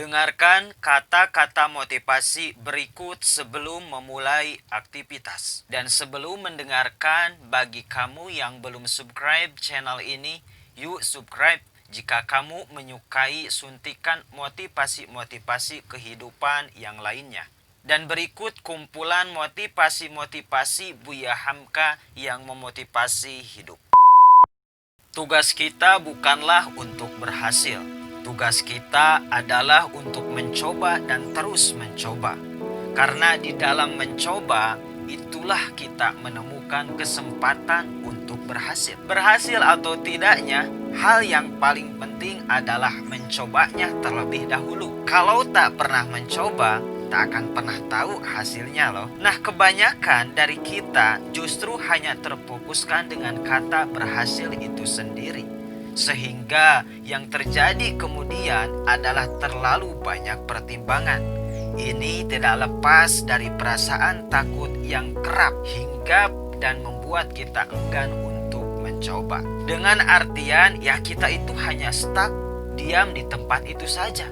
Dengarkan kata-kata motivasi berikut sebelum memulai aktivitas. Dan sebelum mendengarkan, bagi kamu yang belum subscribe channel ini, yuk subscribe jika kamu menyukai suntikan motivasi-motivasi kehidupan yang lainnya. Dan berikut kumpulan motivasi-motivasi Buya Hamka yang memotivasi hidup. Tugas kita bukanlah untuk berhasil. Tugas kita adalah untuk mencoba dan terus mencoba. Karena di dalam mencoba, itulah kita menemukan kesempatan untuk berhasil. Berhasil atau tidaknya, hal yang paling penting adalah mencobanya terlebih dahulu. Kalau tak pernah mencoba, tak akan pernah tahu hasilnya loh. Nah, kebanyakan dari kita justru hanya terfokuskan dengan kata berhasil itu sendiri. Sehingga yang terjadi kemudian adalah terlalu banyak pertimbangan. Ini tidak lepas dari perasaan takut yang kerap hinggap dan membuat kita enggan untuk mencoba. Dengan artian ya kita itu hanya stuck, diam di tempat itu saja.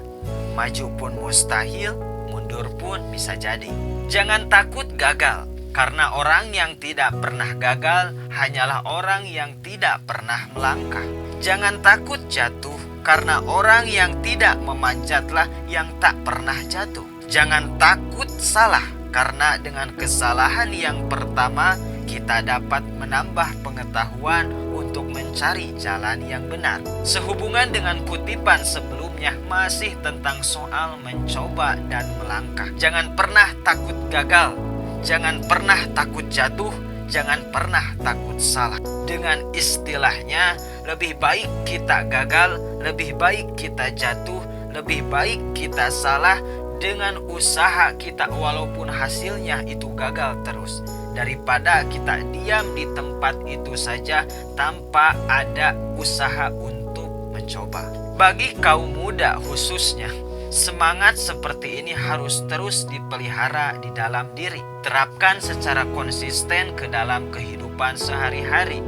Maju pun mustahil, mundur pun bisa jadi. Jangan takut gagal, karena orang yang tidak pernah gagal hanyalah orang yang tidak pernah melangkah. Jangan takut jatuh, karena orang yang tidak memanjatlah yang tak pernah jatuh. Jangan takut salah, karena dengan kesalahan yang pertama kita dapat menambah pengetahuan untuk mencari jalan yang benar. Sehubungan dengan kutipan sebelumnya masih tentang soal mencoba dan melangkah. Jangan pernah takut gagal, jangan pernah takut jatuh, jangan pernah takut salah. Dengan istilahnya, lebih baik kita gagal, lebih baik kita jatuh, lebih baik kita salah dengan usaha kita walaupun hasilnya itu gagal terus, daripada kita diam di tempat itu saja tanpa ada usaha untuk mencoba. Bagi kaum muda khususnya, semangat seperti ini harus terus dipelihara di dalam diri. Terapkan secara konsisten ke dalam kehidupan sehari-hari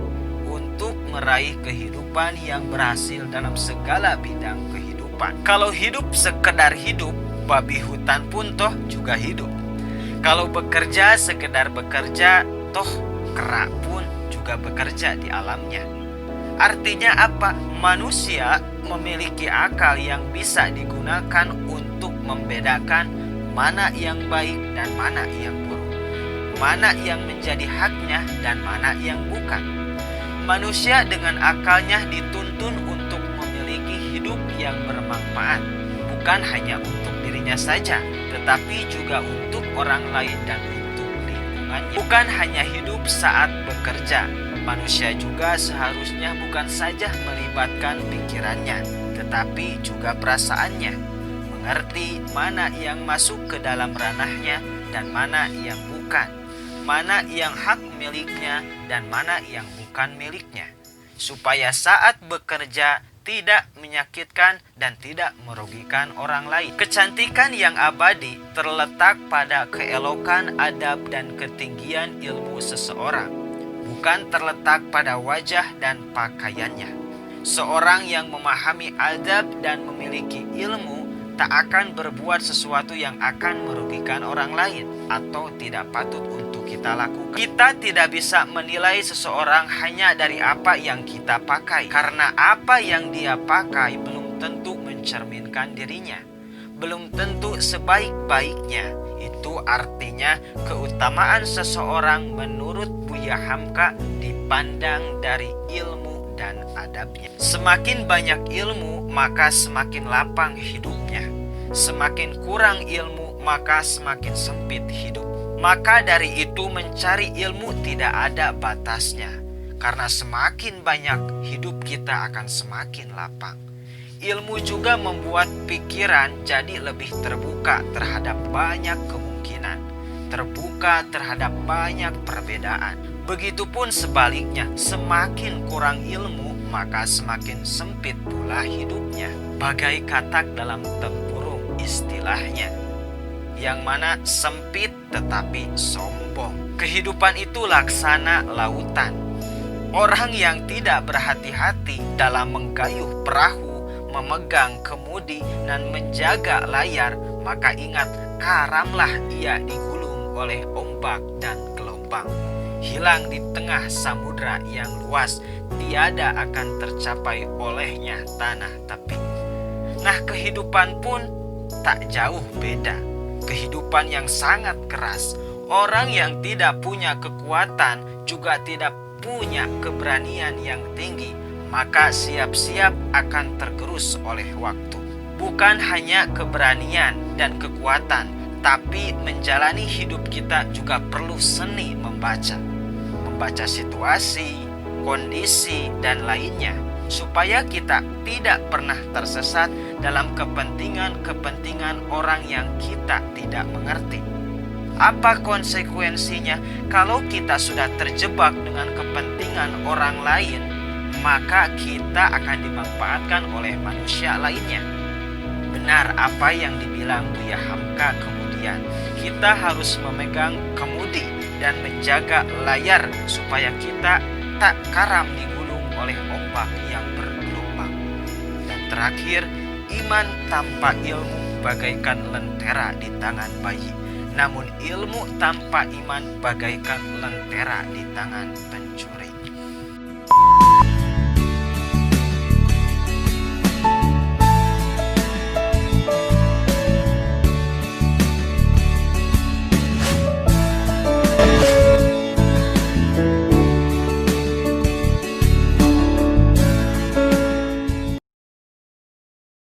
untuk meraih kehidupan yang berhasil dalam segala bidang kehidupan. Kalau hidup sekedar hidup, babi hutan pun toh juga hidup. Kalau bekerja sekedar bekerja, toh kera pun juga bekerja di alamnya. Artinya apa? Manusia memiliki akal yang bisa digunakan untuk membedakan mana yang baik dan mana yang buruk, mana yang menjadi haknya dan mana yang bukan. Manusia dengan akalnya dituntun untuk memiliki hidup yang bermanfaat, bukan hanya untuk dirinya saja, tetapi juga untuk orang lain dan untuk lingkungannya. Bukan hanya hidup saat bekerja, manusia juga seharusnya bukan saja melibatkan pikirannya, tetapi juga perasaannya. Mengerti mana yang masuk ke dalam ranahnya dan mana yang bukan, mana yang hak miliknya dan mana yang bukan miliknya, supaya saat bekerja tidak menyakitkan dan tidak merugikan orang lain. Kecantikan yang abadi terletak pada keelokan adab dan ketinggian ilmu seseorang, bukan terletak pada wajah dan pakaiannya. Seorang yang memahami adab dan memiliki ilmu tak akan berbuat sesuatu yang akan merugikan orang lain atau tidak patut untuk kita lakukan. Kita tidak bisa menilai seseorang hanya dari apa yang kita pakai, karena apa yang dia pakai belum tentu mencerminkan dirinya, belum tentu sebaik-baiknya. Itu artinya keutamaan seseorang menurut Buya Hamka dipandang dari ilmu dan adabnya. Semakin banyak ilmu, maka semakin lapang hidupnya. Semakin kurang ilmu, maka semakin sempit hidup. Maka dari itu mencari ilmu tidak ada batasnya. Karena semakin banyak, hidup kita akan semakin lapang. Ilmu juga membuat pikiran jadi lebih terbuka terhadap banyak kemungkinan, terbuka terhadap banyak perbedaan. Begitupun sebaliknya, semakin kurang ilmu, maka semakin sempit pula hidupnya. Bagai katak dalam tempurung istilahnya, yang mana sempit tetapi sombong. Kehidupan itu laksana lautan. Orang yang tidak berhati-hati dalam menggayuh perahu, memegang kemudi dan menjaga layar, maka ingat, karamlah ia digulung oleh ombak dan gelombang. Hilang di tengah samudra yang luas, tiada akan tercapai olehnya tanah tepi. Nah, kehidupan pun tak jauh beda. Kehidupan yang sangat keras. Orang yang tidak punya kekuatan juga tidak punya keberanian yang tinggi, maka siap-siap akan tergerus oleh waktu. Bukan hanya keberanian dan kekuatan, tapi menjalani hidup kita juga perlu seni membaca situasi, kondisi, dan lainnya, supaya kita tidak pernah tersesat dalam kepentingan orang yang kita tidak mengerti. Apa konsekuensinya kalau kita sudah terjebak dengan kepentingan orang lain? Maka kita akan dimanfaatkan oleh manusia lainnya. Benar apa yang dibilang Buya Hamka kemudian, kita harus memegang kemudi dan menjaga layar supaya kita tak karam digulung oleh ombak yang bergelombang. Dan terakhir, iman tanpa ilmu bagaikan lentera di tangan bayi, namun ilmu tanpa iman bagaikan lentera di tangan pencuri.